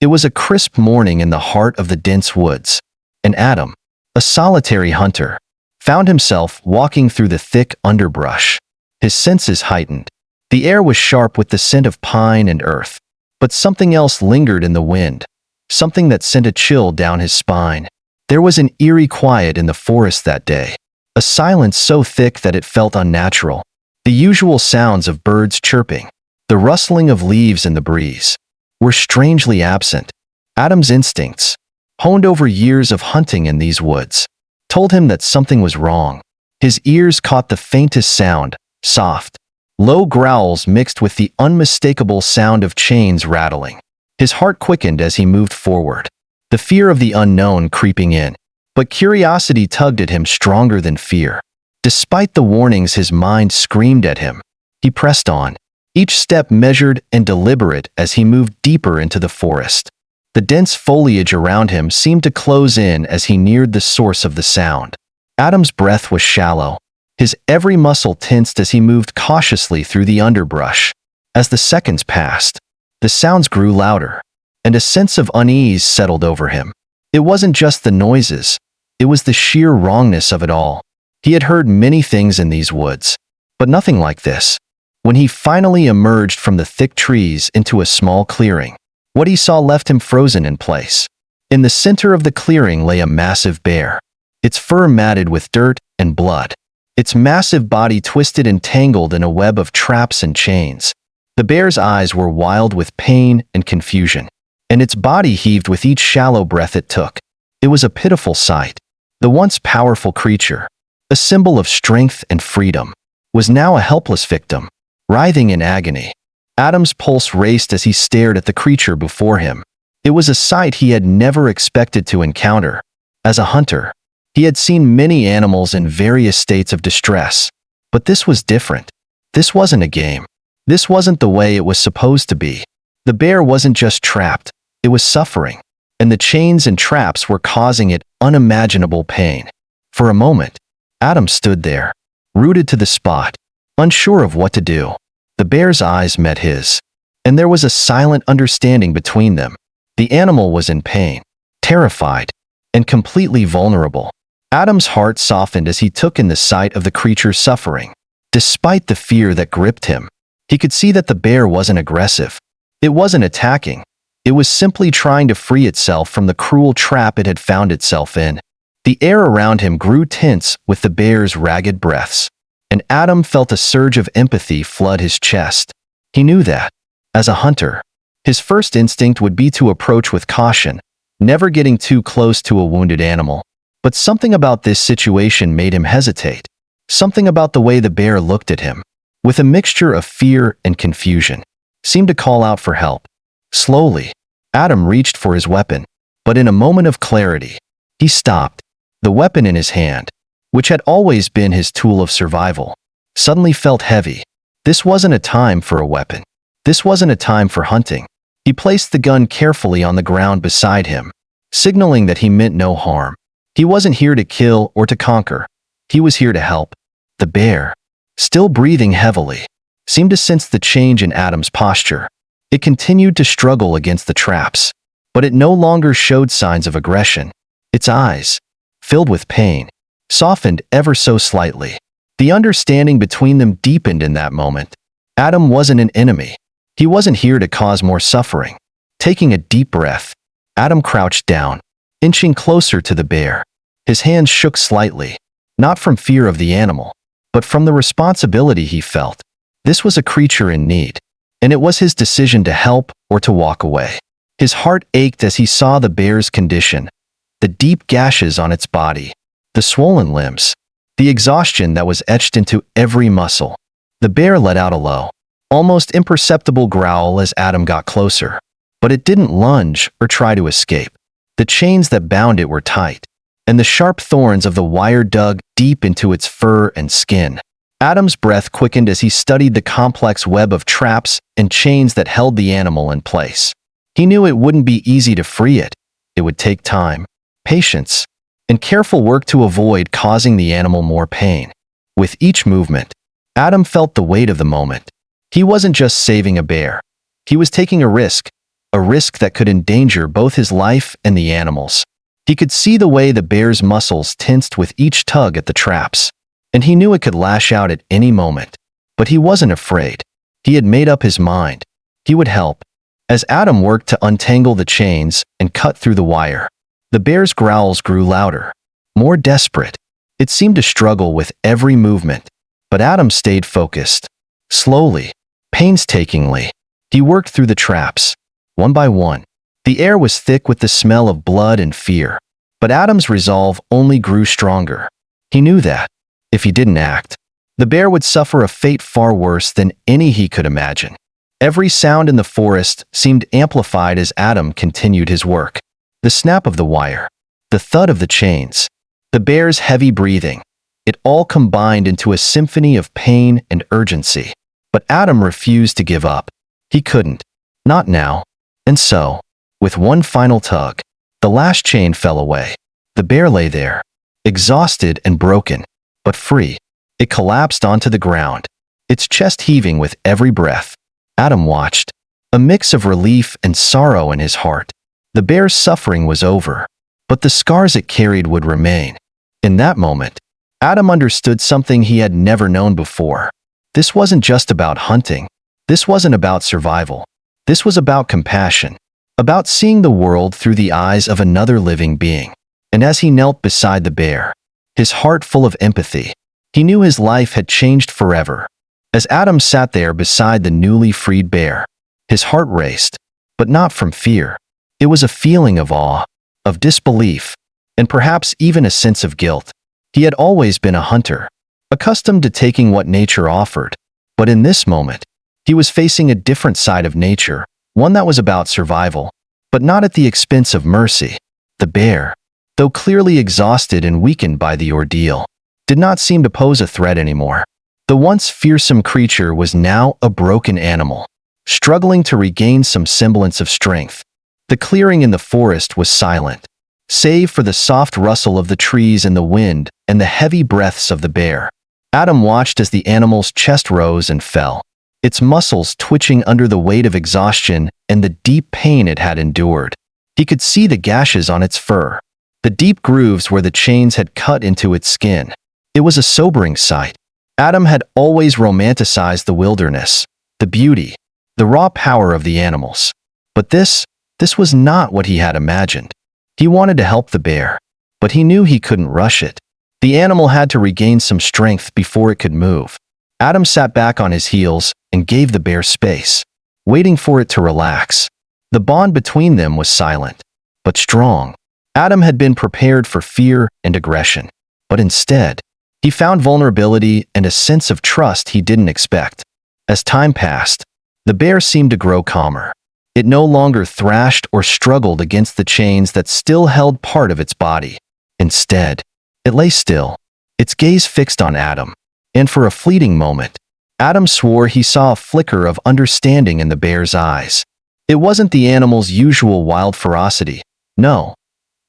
It was a crisp morning in the heart of the dense woods, and Adam, a solitary hunter, found himself walking through the thick underbrush. His senses heightened. The air was sharp with the scent of pine and earth, but something else lingered in the wind, something that sent a chill down his spine. There was an eerie quiet in the forest that day, a silence so thick that it felt unnatural. The usual sounds of birds chirping, the rustling of leaves in the breeze, were strangely absent. Adam's instincts, honed over years of hunting in these woods, told him that something was wrong. His ears caught the faintest sound, soft, low growls mixed with the unmistakable sound of chains rattling. His heart quickened as he moved forward, the fear of the unknown creeping in. But curiosity tugged at him stronger than fear. Despite the warnings his mind screamed at him, he pressed on, each step measured and deliberate as he moved deeper into the forest. The dense foliage around him seemed to close in as he neared the source of the sound. Adam's breath was shallow, his every muscle tensed as he moved cautiously through the underbrush. As the seconds passed, the sounds grew louder, and a sense of unease settled over him. It wasn't just the noises, it was the sheer wrongness of it all. He had heard many things in these woods, but nothing like this. When he finally emerged from the thick trees into a small clearing, what he saw left him frozen in place. In the center of the clearing lay a massive bear, its fur matted with dirt and blood, its massive body twisted and tangled in a web of traps and chains. The bear's eyes were wild with pain and confusion, and its body heaved with each shallow breath it took. It was a pitiful sight. The once powerful creature, a symbol of strength and freedom, was now a helpless victim, writhing in agony. Adam's pulse raced as he stared at the creature before him. It was a sight he had never expected to encounter. As a hunter, he had seen many animals in various states of distress, but this was different. This wasn't a game. This wasn't the way it was supposed to be. The bear wasn't just trapped, it was suffering, and the chains and traps were causing it unimaginable pain. For a moment, Adam stood there, rooted to the spot, unsure of what to do. The bear's eyes met his, and there was a silent understanding between them. The animal was in pain, terrified, and completely vulnerable. Adam's heart softened as he took in the sight of the creature's suffering. Despite the fear that gripped him, he could see that the bear wasn't aggressive. It wasn't attacking. It was simply trying to free itself from the cruel trap it had found itself in. The air around him grew tense with the bear's ragged breaths, and Adam felt a surge of empathy flood his chest. He knew that, as a hunter, his first instinct would be to approach with caution, never getting too close to a wounded animal. But something about this situation made him hesitate. Something about the way the bear looked at him, with a mixture of fear and confusion, seemed to call out for help. Slowly, Adam reached for his weapon, but in a moment of clarity, he stopped. The weapon in his hand, which had always been his tool of survival, suddenly felt heavy. This wasn't a time for a weapon. This wasn't a time for hunting. He placed the gun carefully on the ground beside him, signaling that he meant no harm. He wasn't here to kill or to conquer. He was here to help. The bear, still breathing heavily, seemed to sense the change in Adam's posture. It continued to struggle against the traps, but it no longer showed signs of aggression. Its eyes, filled with pain, softened ever so slightly. The understanding between them deepened in that moment. Adam wasn't an enemy. He wasn't here to cause more suffering. Taking a deep breath, Adam crouched down, inching closer to the bear. His hands shook slightly, not from fear of the animal, but from the responsibility he felt. This was a creature in need, and it was his decision to help or to walk away. His heart ached as he saw the bear's condition, the deep gashes on its body, the swollen limbs, the exhaustion that was etched into every muscle. The bear let out a low, almost imperceptible growl as Adam got closer, but it didn't lunge or try to escape. The chains that bound it were tight, and the sharp thorns of the wire dug deep into its fur and skin. Adam's breath quickened as he studied the complex web of traps and chains that held the animal in place. He knew it wouldn't be easy to free it. It would take time, patience, and careful work to avoid causing the animal more pain. With each movement, Adam felt the weight of the moment. He wasn't just saving a bear. He was taking a risk, a risk that could endanger both his life and the animals. He could see the way the bear's muscles tensed with each tug at the traps, and he knew it could lash out at any moment. But he wasn't afraid. He had made up his mind. He would help. As Adam worked to untangle the chains and cut through the wire, the bear's growls grew louder, more desperate. It seemed to struggle with every movement, but Adam stayed focused. Slowly, painstakingly, he worked through the traps, one by one. The air was thick with the smell of blood and fear, but Adam's resolve only grew stronger. He knew that, if he didn't act, the bear would suffer a fate far worse than any he could imagine. Every sound in the forest seemed amplified as Adam continued his work. The snap of the wire, the thud of the chains, the bear's heavy breathing. It all combined into a symphony of pain and urgency. But Adam refused to give up. He couldn't. Not now. And so, with one final tug, the last chain fell away. The bear lay there, exhausted and broken, but free. It collapsed onto the ground, its chest heaving with every breath. Adam watched, a mix of relief and sorrow in his heart. The bear's suffering was over, but the scars it carried would remain. In that moment, Adam understood something he had never known before. This wasn't just about hunting. This wasn't about survival. This was about compassion, about seeing the world through the eyes of another living being. And as he knelt beside the bear, his heart full of empathy, he knew his life had changed forever. As Adam sat there beside the newly freed bear, his heart raced, but not from fear. It was a feeling of awe, of disbelief, and perhaps even a sense of guilt. He had always been a hunter, accustomed to taking what nature offered. But in this moment, he was facing a different side of nature, one that was about survival, but not at the expense of mercy. The bear, though clearly exhausted and weakened by the ordeal, did not seem to pose a threat anymore. The once fearsome creature was now a broken animal, struggling to regain some semblance of strength. The clearing in the forest was silent, save for the soft rustle of the trees in the wind and the heavy breaths of the bear. Adam watched as the animal's chest rose and fell, its muscles twitching under the weight of exhaustion and the deep pain it had endured. He could see the gashes on its fur, the deep grooves where the chains had cut into its skin. It was a sobering sight. Adam had always romanticized the wilderness, the beauty, the raw power of the animals. But this was not what he had imagined. He wanted to help the bear, but he knew he couldn't rush it. The animal had to regain some strength before it could move. Adam sat back on his heels and gave the bear space, waiting for it to relax. The bond between them was silent, but strong. Adam had been prepared for fear and aggression, but instead, he found vulnerability and a sense of trust he didn't expect. As time passed, the bear seemed to grow calmer. It no longer thrashed or struggled against the chains that still held part of its body. Instead, it lay still, its gaze fixed on Adam. And for a fleeting moment, Adam swore he saw a flicker of understanding in the bear's eyes. It wasn't the animal's usual wild ferocity. No,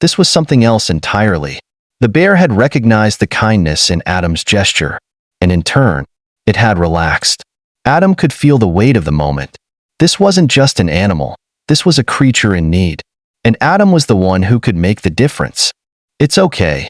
this was something else entirely. The bear had recognized the kindness in Adam's gesture, and in turn, it had relaxed. Adam could feel the weight of the moment. This wasn't just an animal. This was a creature in need. And Adam was the one who could make the difference. "It's okay,"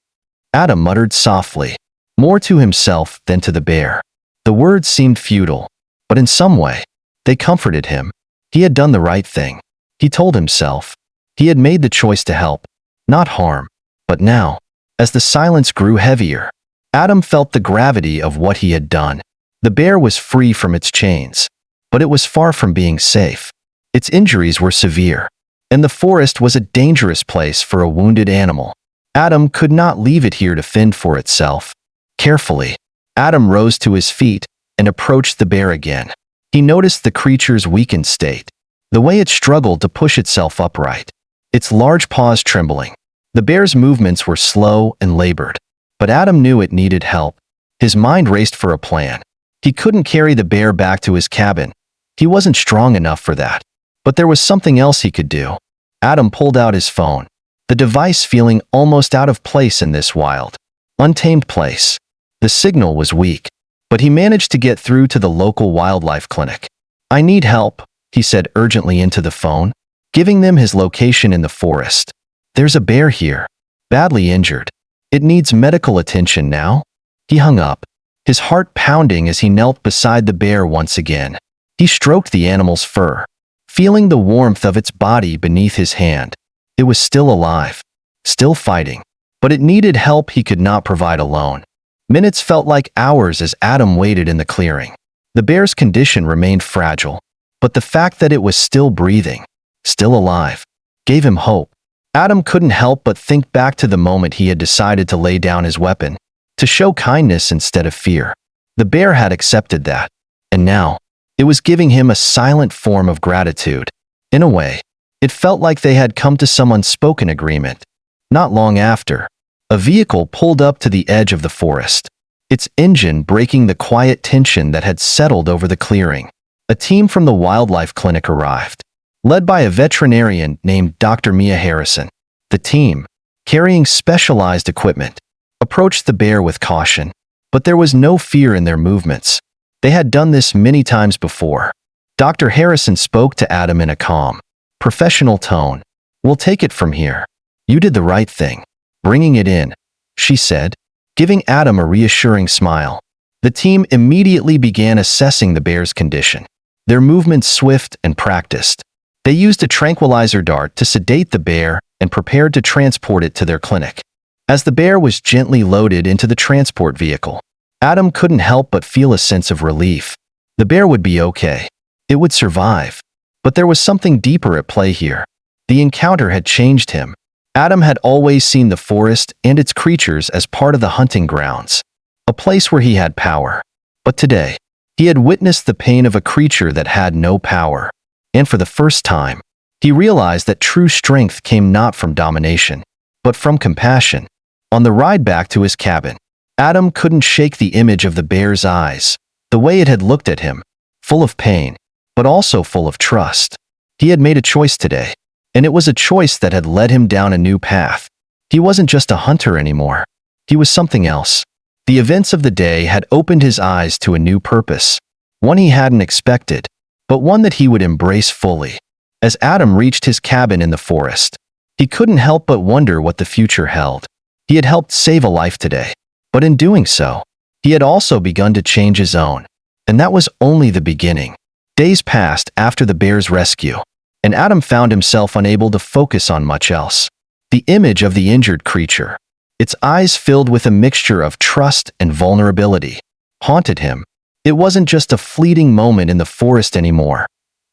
Adam muttered softly, more to himself than to the bear. The words seemed futile, but in some way, they comforted him. He had done the right thing. He told himself. He had made the choice to help, not harm. But now, as the silence grew heavier, Adam felt the gravity of what he had done. The bear was free from its chains, but it was far from being safe. Its injuries were severe, and the forest was a dangerous place for a wounded animal. Adam could not leave it here to fend for itself. Carefully, Adam rose to his feet and approached the bear again. He noticed the creature's weakened state, the way it struggled to push itself upright, its large paws trembling. The bear's movements were slow and labored, but Adam knew it needed help. His mind raced for a plan. He couldn't carry the bear back to his cabin. He wasn't strong enough for that. But there was something else he could do. Adam pulled out his phone, the device feeling almost out of place in this wild, untamed place. The signal was weak, but he managed to get through to the local wildlife clinic. "I need help," he said urgently into the phone. giving them his location in the forest. "There's a bear here, badly injured. It needs medical attention now." He hung up, his heart pounding as he knelt beside the bear once again. He stroked the animal's fur, feeling the warmth of its body beneath his hand. It was still alive, still fighting, but it needed help he could not provide alone. Minutes felt like hours as Adam waited in the clearing. The bear's condition remained fragile, but the fact that it was still breathing, still alive, gave him hope. Adam couldn't help but think back to the moment he had decided to lay down his weapon, to show kindness instead of fear. The bear had accepted that, and now, it was giving him a silent form of gratitude. In a way, it felt like they had come to some unspoken agreement. Not long after, a vehicle pulled up to the edge of the forest, its engine breaking the quiet tension that had settled over the clearing. A team from the wildlife clinic arrived, led by a veterinarian named Dr. Mia Harrison. The team, carrying specialized equipment, approached the bear with caution, but there was no fear in their movements. They had done this many times before. Dr. Harrison spoke to Adam in a calm, professional tone. "We'll take it from here. You did the right thing, bringing it in," she said, giving Adam a reassuring smile. The team immediately began assessing the bear's condition, their movements swift and practiced. They used a tranquilizer dart to sedate the bear and prepared to transport it to their clinic. As the bear was gently loaded into the transport vehicle, Adam couldn't help but feel a sense of relief. The bear would be okay. It would survive. But there was something deeper at play here. The encounter had changed him. Adam had always seen the forest and its creatures as part of the hunting grounds, a place where he had power. But today, he had witnessed the pain of a creature that had no power. And for the first time, he realized that true strength came not from domination, but from compassion. On the ride back to his cabin, Adam couldn't shake the image of the bear's eyes, the way it had looked at him, full of pain, but also full of trust. He had made a choice today, and it was a choice that had led him down a new path. He wasn't just a hunter anymore. He was something else. The events of the day had opened his eyes to a new purpose, one he hadn't expected, but one that he would embrace fully. As Adam reached his cabin in the forest, he couldn't help but wonder what the future held. He had helped save a life today, but in doing so, he had also begun to change his own. And that was only the beginning. Days passed after the bear's rescue, and Adam found himself unable to focus on much else. The image of the injured creature, its eyes filled with a mixture of trust and vulnerability, haunted him. It wasn't just a fleeting moment in the forest anymore.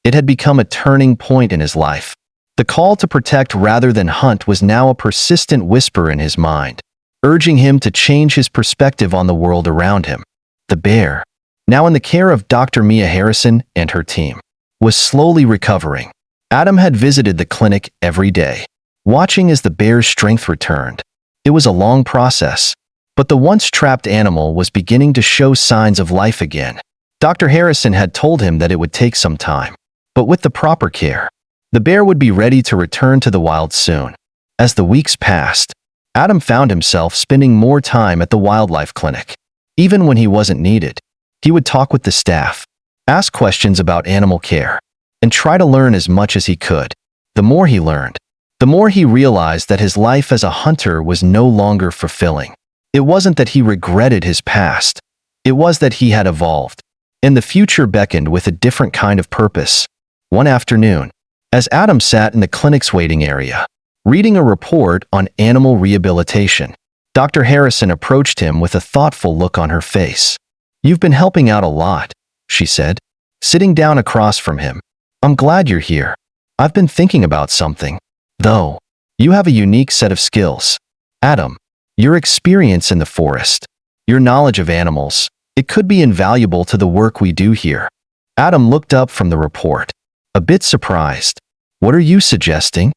It had become a turning point in his life. The call to protect rather than hunt was now a persistent whisper in his mind, urging him to change his perspective on the world around him. The bear, now in the care of Dr. Mia Harrison and her team, was slowly recovering. Adam had visited the clinic every day, watching as the bear's strength returned. It was a long process, but the once trapped animal was beginning to show signs of life again. Dr. Harrison had told him that it would take some time, but with the proper care, the bear would be ready to return to the wild soon. As the weeks passed, Adam found himself spending more time at the wildlife clinic. Even when he wasn't needed, he would talk with the staff, ask questions about animal care, and try to learn as much as he could. The more he learned, the more he realized that his life as a hunter was no longer fulfilling. It wasn't that he regretted his past. It was that he had evolved, and the future beckoned with a different kind of purpose. One afternoon, as Adam sat in the clinic's waiting area, reading a report on animal rehabilitation, Dr. Harrison approached him with a thoughtful look on her face. "You've been helping out a lot," she said, sitting down across from him. "I'm glad you're here. I've been thinking about something, though. You have a unique set of skills. Adam, your experience in the forest, your knowledge of animals, it could be invaluable to the work we do here." Adam looked up from the report, a bit surprised. "What are you suggesting?"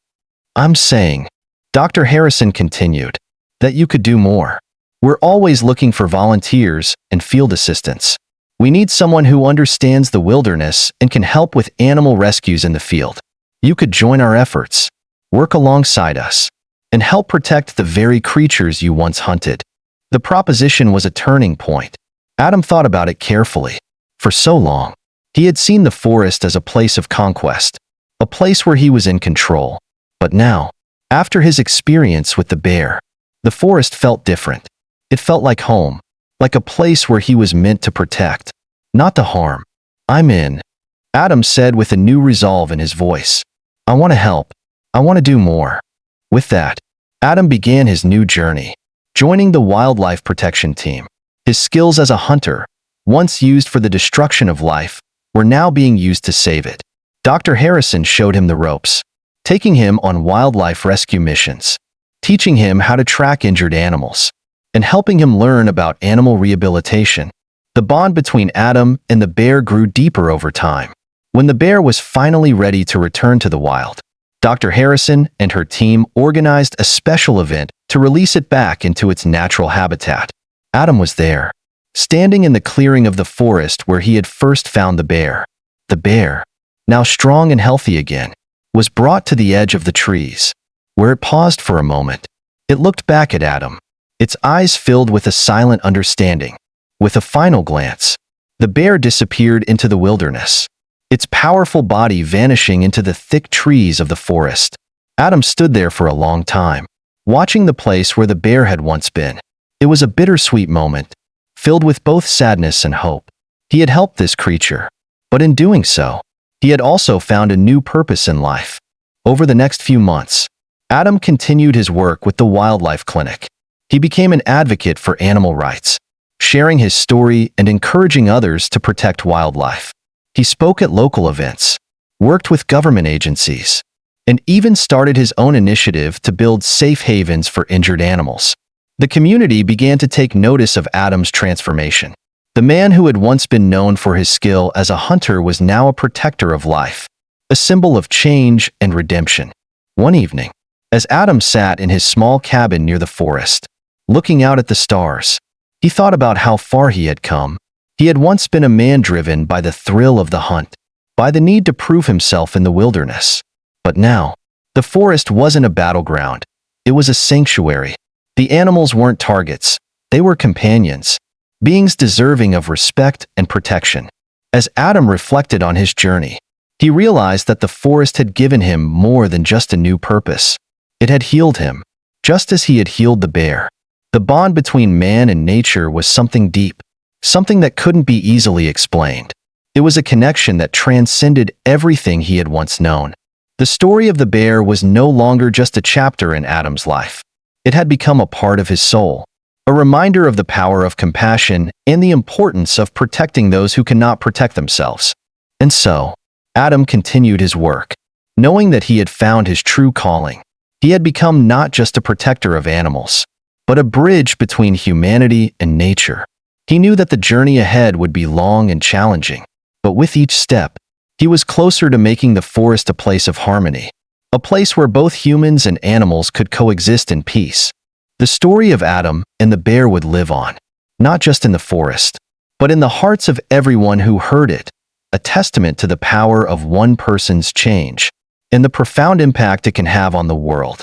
"I'm saying," Dr. Harrison continued, "that you could do more. We're always looking for volunteers and field assistants. We need someone who understands the wilderness and can help with animal rescues in the field. You could join our efforts, work alongside us, and help protect the very creatures you once hunted." The proposition was a turning point. Adam thought about it carefully. For so long, he had seen the forest as a place of conquest, a place where he was in control. But now, after his experience with the bear, the forest felt different. It felt like home, like a place where he was meant to protect, not to harm. "I'm in," Adam said with a new resolve in his voice. "I want to help. I want to do more." With that, Adam began his new journey, joining the wildlife protection team. His skills as a hunter, once used for the destruction of life, were now being used to save it. Dr. Harrison showed him the ropes, taking him on wildlife rescue missions, teaching him how to track injured animals, and helping him learn about animal rehabilitation. The bond between Adam and the bear grew deeper over time. When the bear was finally ready to return to the wild, Dr. Harrison and her team organized a special event to release it back into its natural habitat. Adam was there, standing in the clearing of the forest where he had first found the bear. The bear, now strong and healthy again, was brought to the edge of the trees, where it paused for a moment. It looked back at Adam, its eyes filled with a silent understanding. With a final glance, the bear disappeared into the wilderness, its powerful body vanishing into the thick trees of the forest. Adam stood there for a long time, watching the place where the bear had once been. It was a bittersweet moment, filled with both sadness and hope. He had helped this creature, but in doing so, he had also found a new purpose in life. Over the next few months, Adam continued his work with the wildlife clinic. He became an advocate for animal rights, sharing his story and encouraging others to protect wildlife. He spoke at local events, worked with government agencies, and even started his own initiative to build safe havens for injured animals. The community began to take notice of Adam's transformation. The man who had once been known for his skill as a hunter was now a protector of life, a symbol of change and redemption. One evening, as Adam sat in his small cabin near the forest, looking out at the stars, he thought about how far he had come. He had once been a man driven by the thrill of the hunt, by the need to prove himself in the wilderness. But now, the forest wasn't a battleground. It was a sanctuary. The animals weren't targets. They were companions, beings deserving of respect and protection. As Adam reflected on his journey, he realized that the forest had given him more than just a new purpose. It had healed him, just as he had healed the bear. The bond between man and nature was something deep, something that couldn't be easily explained. It was a connection that transcended everything he had once known. The story of the bear was no longer just a chapter in Adam's life. It had become a part of his soul, a reminder of the power of compassion and the importance of protecting those who cannot protect themselves. And so, Adam continued his work, knowing that he had found his true calling. He had become not just a protector of animals, but a bridge between humanity and nature. He knew that the journey ahead would be long and challenging, but with each step, he was closer to making the forest a place of harmony, a place where both humans and animals could coexist in peace. The story of Adam and the bear would live on, not just in the forest, but in the hearts of everyone who heard it, a testament to the power of one person's change and the profound impact it can have on the world.